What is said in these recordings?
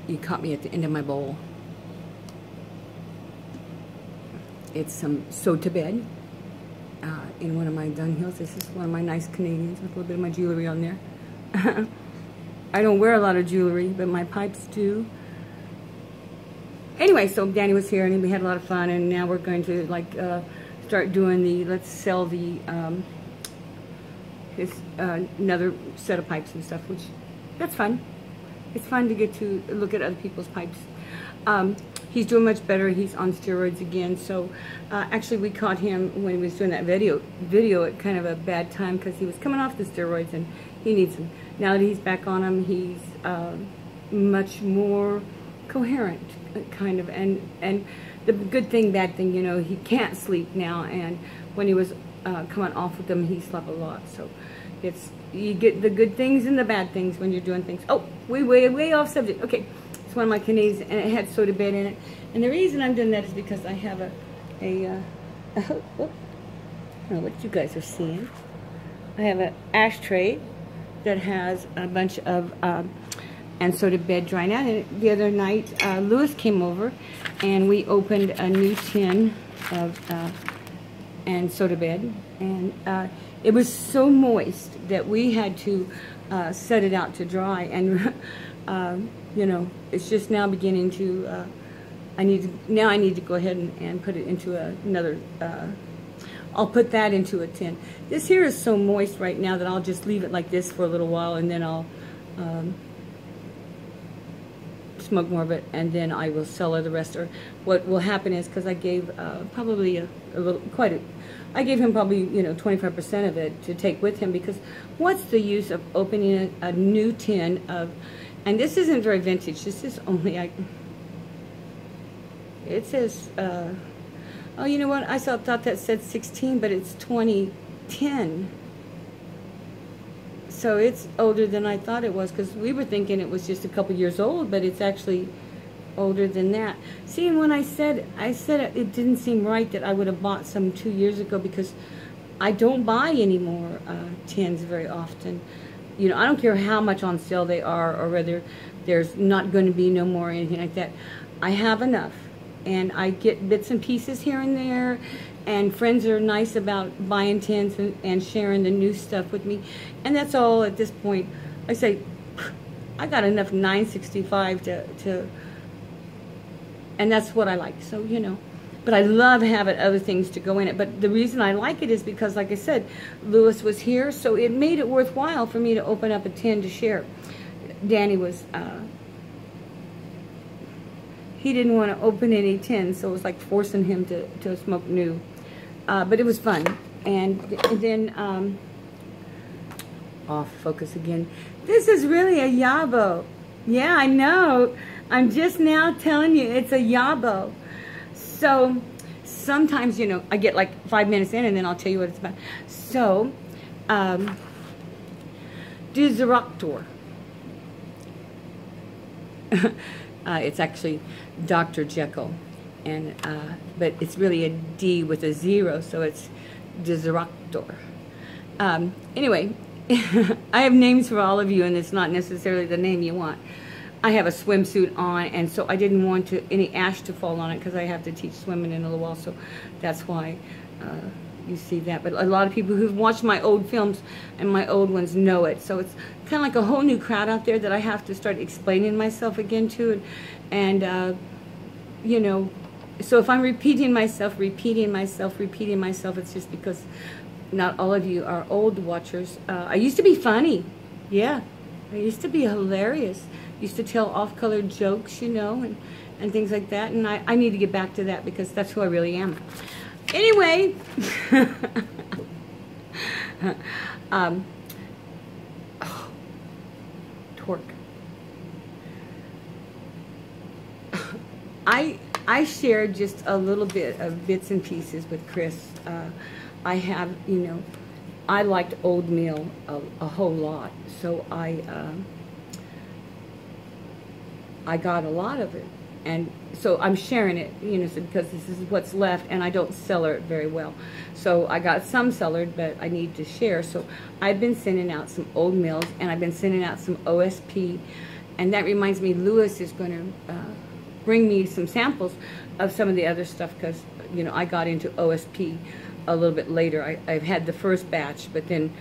You caught me at the end of my bowl. It's some soda bed in one of my dunghills. This is one of my nice Canadians with a little bit of my jewelry on there. I don't wear a lot of jewelry, but my pipes do. Anyway, so Danny was here and we had a lot of fun, and now we're going to like start doing the, let's sell the another set of pipes and stuff, which that's fun. It's fun to get to look at other people's pipes. He's doing much better. He's on steroids again. So actually we caught him when he was doing that video at kind of a bad time, because he was coming off the steroids and he needs them. Now that he's back on them, he's much more coherent, kind of. And the good thing, bad thing, you know, he can't sleep now. And when he was coming off with them, he slept a lot. So it's, you get the good things and the bad things when you're doing things. Oh, way off subject. Okay. One of my Canadians, and it had soda bed in it. And the reason I'm doing that is because I have I don't know what you guys are seeing. I have an ashtray that has a bunch of and soda bed drying out. And the other night, Lewis came over, and we opened a new tin of and soda bed, and it was so moist that we had to set it out to dry. And you know, it's just now beginning to, I need to go ahead and put it into another, I'll put that into a tin. This here is so moist right now that I'll just leave it like this for a little while, and then I'll smoke more of it, and then I will sell her the rest. Or what will happen is, because I gave probably a little, I gave him probably, you know, 25% of it to take with him, because what's the use of opening a new tin of, and this isn't very vintage. This is only, it says, oh, you know what? I thought that said 16, but it's 2010. So it's older than I thought it was, because we were thinking it was just a couple years old, but it's actually older than that. See, and when I said it didn't seem right that I would have bought some 2 years ago, because I don't buy any more tins very often. You know, I don't care how much on sale they are, or whether there's not going to be no more or anything like that. I have enough, and I get bits and pieces here and there, and friends are nice about buying tins and sharing the new stuff with me, and that's all at this point. I say, I got enough 965 to and that's what I like. So, you know. But I love having other things to go in it. But the reason I like it is because, like I said, Lewis was here, so it made it worthwhile for me to open up a tin to share. Danny was, he didn't want to open any tins, so it was like forcing him to smoke new. But it was fun. And then, off focus again. This is really a YABO. Yeah, I know. I'm just now telling you it's a YABO. So sometimes, you know, I get like 5 minutes in, and then I'll tell you what it's about. So, D0ctor. It's actually Dr. Jekyll, and but it's really a D with a 0, so it's D0ctor. Anyway, I have names for all of you, and it's not necessarily the name you want. I have a swimsuit on, and so I didn't want any ash to fall on it, because I have to teach swimming in a little while, so that's why you see that. But a lot of people who've watched my old films and my old ones know it, so it's kind of like a whole new crowd out there that I have to start explaining myself again to, and you know, so if I'm repeating myself, it's just because not all of you are old watchers. I used to be funny, yeah, I used to be hilarious. Used to tell off-colored jokes, you know, and things like that. And I need to get back to that, because that's who I really am. Anyway, torque. I shared just a little bit of bits and pieces with Chris. I have, you know, I liked oatmeal a whole lot, so I got a lot of it, and so I'm sharing it, you know, because this is what's left, and I don't celery it very well. So I got some cellared, but I need to share. So I've been sending out some old meals, and I've been sending out some OSP, And that reminds me, Lewis is going to bring me some samples of some of the other stuff, because, you know, I got into OSP a little bit later. I've had the first batch, but then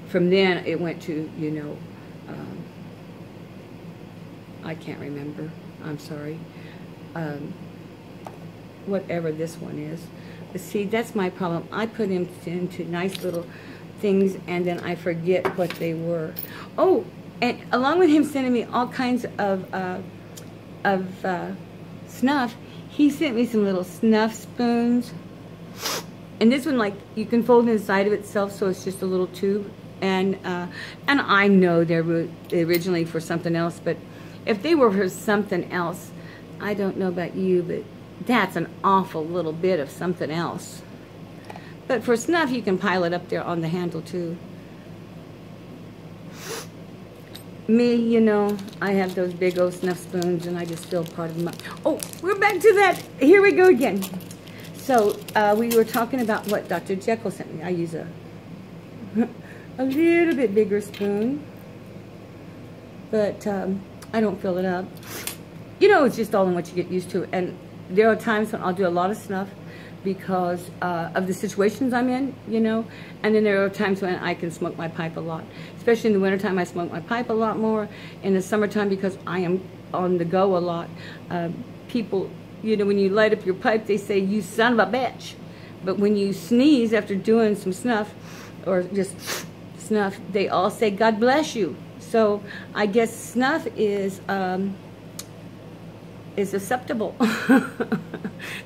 from then it went to, you know, I can't remember. I'm sorry. Whatever this one is. But see, that's my problem. I put him into nice little things, and then I forget what they were. Oh, and along with him sending me all kinds of Snuff, he sent me some little Snuff spoons. And this one, like, you can fold inside of itself, so it's just a little tube. And I know they were originally for something else, but if they were for something else, I don't know about you, but that's an awful little bit of something else. But for Snuff, you can pile it up there on the handle too. Me, you know, I have those big old Snuff spoons, and I just fill part of them up. Oh, we're back to that. Here we go again. So we were talking about what Dr. Jekyll sent me. I use a little bit bigger spoon, but I don't fill it up. You know, it's just all in what you get used to. And there are times when I'll do a lot of Snuff because of the situations I'm in, you know. And then there are times when I can smoke my pipe a lot. Especially in the wintertime, I smoke my pipe a lot more. In the summertime, because I am on the go a lot, people, you know, when you light up your pipe, they say, "You son of a bitch." But when you sneeze after doing some Snuff, or just Snuff, they all say, "God bless you." So I guess Snuff is acceptable.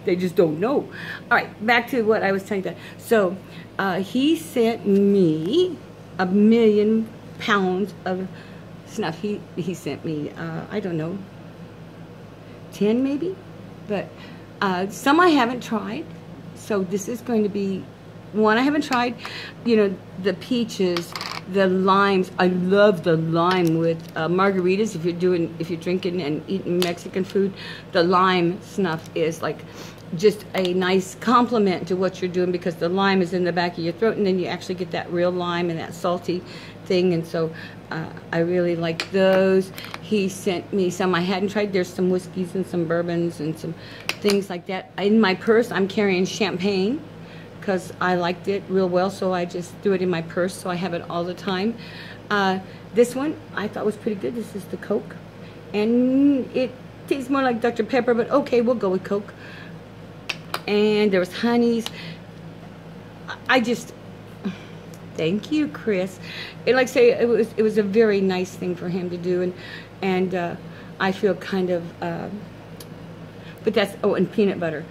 They just don't know. All right, back to what I was telling you about. So he sent me 1,000,000 pounds of Snuff. He sent me, I don't know, 10 maybe? But some I haven't tried. So this is going to be one I haven't tried. You know, the peaches, the limes. I love the lime with margaritas. If you're drinking and eating Mexican food, the lime Snuff is like just a nice compliment to what you're doing, because the lime is in the back of your throat, and then you actually get that real lime and that salty thing. And so I really like those. He sent me some I hadn't tried. There's some whiskeys and some bourbons and some things like that. In my purse, I'm carrying champagne, because I liked it real well, so I just threw it in my purse, so I have it all the time. This one I thought was pretty good. This is the Coke, and it tastes more like Dr. Pepper, but okay, we'll go with Coke. And there was honeys. I just, thank you, Chris. Like I say, it was a very nice thing for him to do, and I feel kind of, but that's, oh, and peanut butter.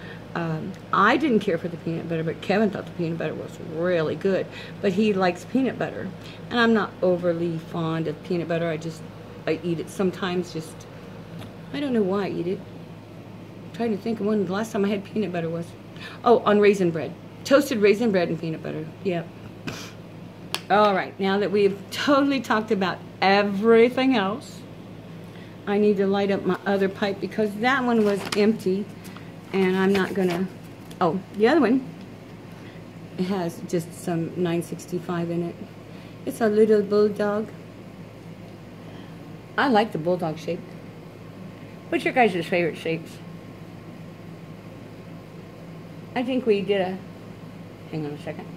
I didn't care for the peanut butter, but Kevin thought the peanut butter was really good. But he likes peanut butter, and I'm not overly fond of peanut butter. I eat it sometimes. Just, I don't know why I eat it. I'm trying to think of when the last time I had peanut butter was. Oh, on raisin bread, toasted raisin bread and peanut butter. Yep. All right. Now that we've totally talked about everything else, I need to light up my other pipe, because that one was empty. And I'm not gonna, oh, the other one, it has just some 965 in it. It's a little bulldog. I like the bulldog shape. What's your guys' favorite shapes? I think we did a, hang on a second.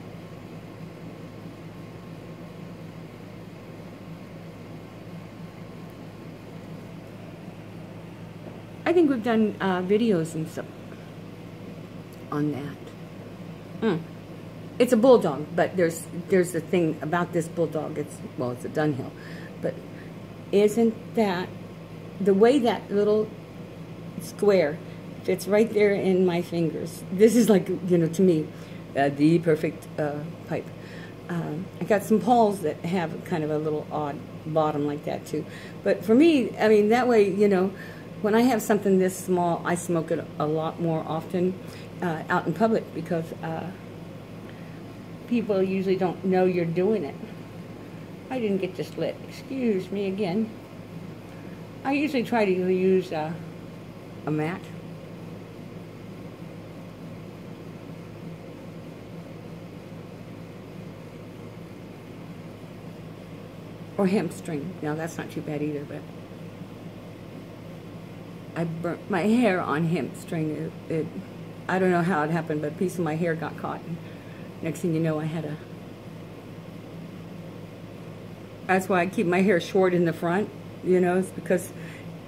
I think we've done videos and stuff on that. It's a bulldog, but there's a thing about this bulldog. It's a Dunhill, but isn't that the way that little square fits right there in my fingers? This is like, you know, to me, the perfect pipe. I got some Pauls that have kind of a little odd bottom like that too, but for me, I mean, that way, you know, when I have something this small, I smoke it a lot more often out in public, because people usually don't know you're doing it. I didn't get this lit. Excuse me again. I usually try to use a mat. Or hemp string. Now that's not too bad either, but I burnt my hair on hemp string. I don't know how it happened, but a piece of my hair got caught. And next thing you know, I had a... That's why I keep my hair short in the front, you know, it's because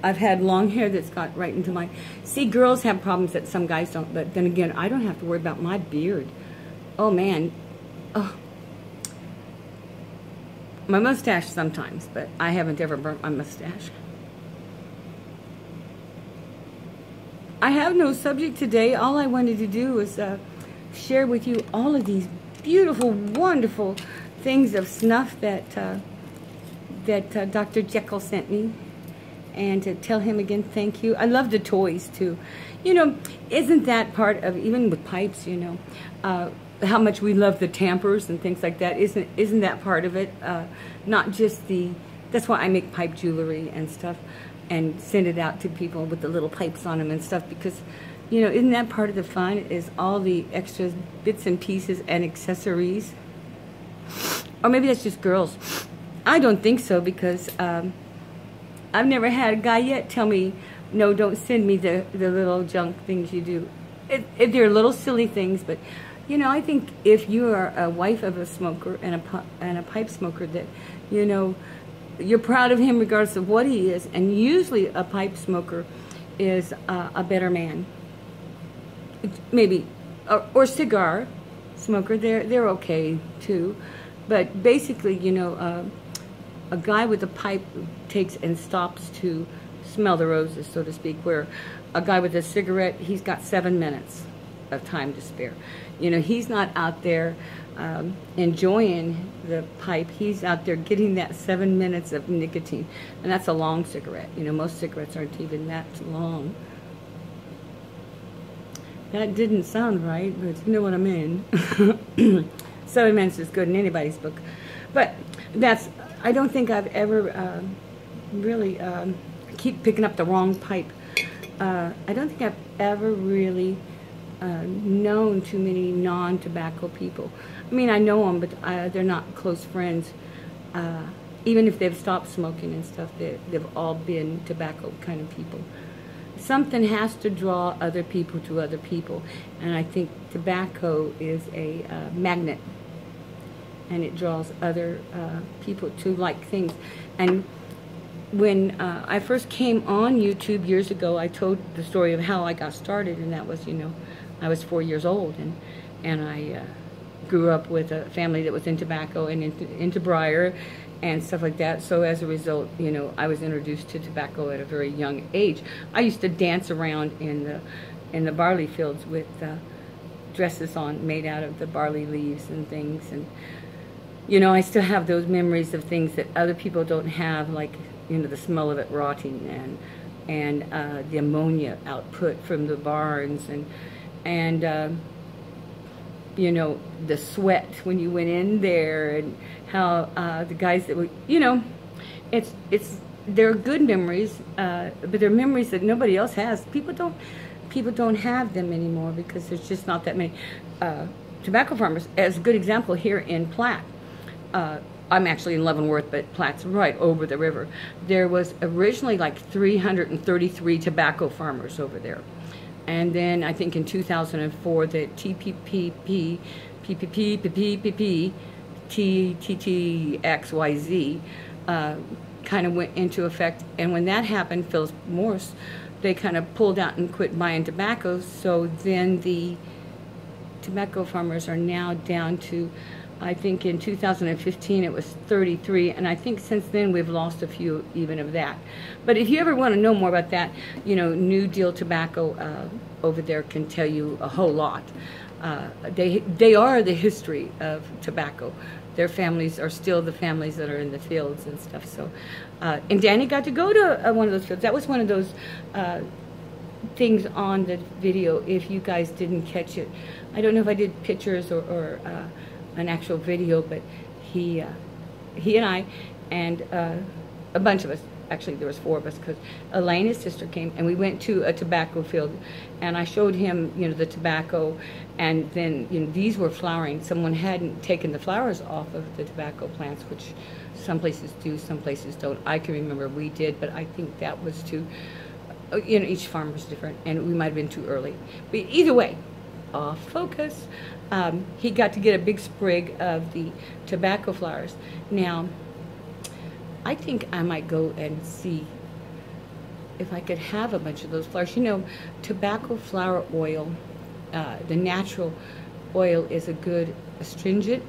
I've had long hair that's got right into my... See, girls have problems that some guys don't, but then again, I don't have to worry about my beard. Oh, man. Oh. My mustache sometimes, but I haven't ever burnt my mustache. I have no subject today. All I wanted to do was share with you all of these beautiful, wonderful things of Snuff that Dr. Jekyll sent me, and to tell him again thank you. I love the toys too. You know, isn't that part of, even with pipes, you know, how much we love the tampers and things like that? Isn't that part of it? Not just the... That's why I make pipe jewelry and stuff, and send it out to people with the little pipes on them and stuff, because, you know, isn't that part of the fun, is all the extra bits and pieces and accessories? Or maybe that's just girls. I don't think so, because I've never had a guy yet tell me, no, don't send me the little junk things you do. They're little silly things, but, you know, I think if you are a wife of a smoker and a pipe smoker, that, you know, you're proud of him regardless of what he is. And usually a pipe smoker is a better man. Maybe, or cigar smoker, they're okay too. But basically, you know, a guy with a pipe takes and stops to smell the roses, so to speak, where a guy with a cigarette, he's got 7 minutes of time to spare. You know, he's not out there enjoying the pipe. He's out there getting that 7 minutes of nicotine, and that's a long cigarette. You know, most cigarettes aren't even that long. That didn't sound right, but you know what I mean. 7 minutes is good in anybody's book. But that's, I don't think I've ever really, keep picking up the wrong pipe. I don't think I've ever really known too many non-tobacco people. I mean, I know them, but they're not close friends. Even if they've stopped smoking and stuff, they've all been tobacco kind of people. Something has to draw other people to other people, and I think tobacco is a magnet, and it draws other people to like things. And when I first came on YouTube years ago, I told the story of how I got started, and that was, you know, I was 4 years old, and I grew up with a family that was in tobacco and into briar and stuff like that. So as a result, you know, I was introduced to tobacco at a very young age. I used to dance around in the barley fields with dresses on made out of the barley leaves and things, and you know, I still have those memories of things that other people don't have, like, you know, the smell of it rotting, and the ammonia output from the barns, and you know, the sweat when you went in there, and how the guys that were, you know, they're good memories, but they're memories that nobody else has. People don't have them anymore because there's just not that many tobacco farmers. As a good example, here in Platte, I'm actually in Leavenworth, but Platte's right over the river. There was originally like 333 tobacco farmers over there. And then I think in 2004, the TTXYZ kind of went into effect. And when that happened, Phyllis Morse, they kind of pulled out and quit buying tobacco. So then the tobacco farmers are now down to, I think in 2015 it was 33, and I think since then we've lost a few even of that. But if you ever want to know more about that, you know, New Deal Tobacco over there can tell you a whole lot. They are the history of tobacco. Their families are still the families that are in the fields and stuff. So, and Danny got to go to one of those fields. That was one of those things on the video, if you guys didn't catch it. I don't know if I did pictures or an actual video, but he and I and a bunch of us, actually there was 4 of us, because Elaine, his sister, came, and we went to a tobacco field, and I showed him, you know, the tobacco, and then, you know, these were flowering. Someone hadn't taken the flowers off of the tobacco plants, which some places do, some places don't. I can remember we did, but I think that was to You know, each farmer's different, and we might have been too early. But either way, off focus. He got to get a big sprig of the tobacco flowers. Now, I think I might go and see if I could have a bunch of those flowers. You know, tobacco flower oil, the natural oil, is a good astringent.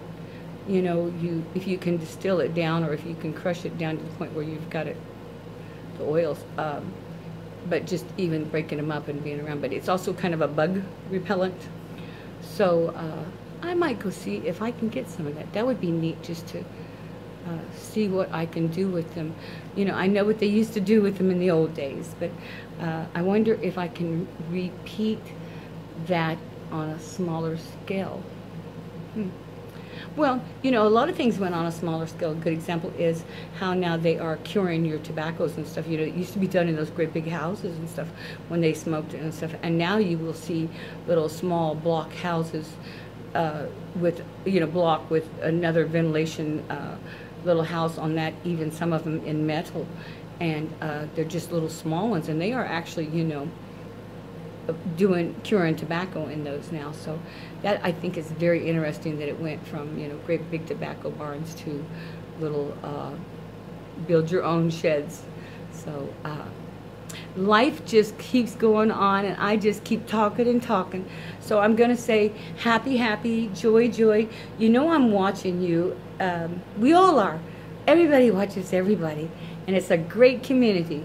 You know, if you can distill it down, or if you can crush it down to the point where you've got it, the oils. But just even breaking them up and being around. But it's also kind of a bug repellent. So I might go see if I can get some of that. That would be neat, just to see what I can do with them. You know, I know what they used to do with them in the old days, but I wonder if I can repeat that on a smaller scale. Well, you know, a lot of things went on a smaller scale. A good example is how now they are curing your tobaccos and stuff. You know, it used to be done in those great big houses and stuff when they smoked it and stuff. And now you will see little small block houses with, you know, block with another ventilation little house on that, even some of them in metal. And they're just little small ones. And they are actually, you know, curing tobacco in those now. So that, I think, is very interesting, that it went from, you know, great big tobacco barns to little build your own sheds. So life just keeps going on, and I just keep talking and talking. So I'm going to say happy, happy, joy, joy. You know I'm watching you. We all are. Everybody watches everybody, and it's a great community.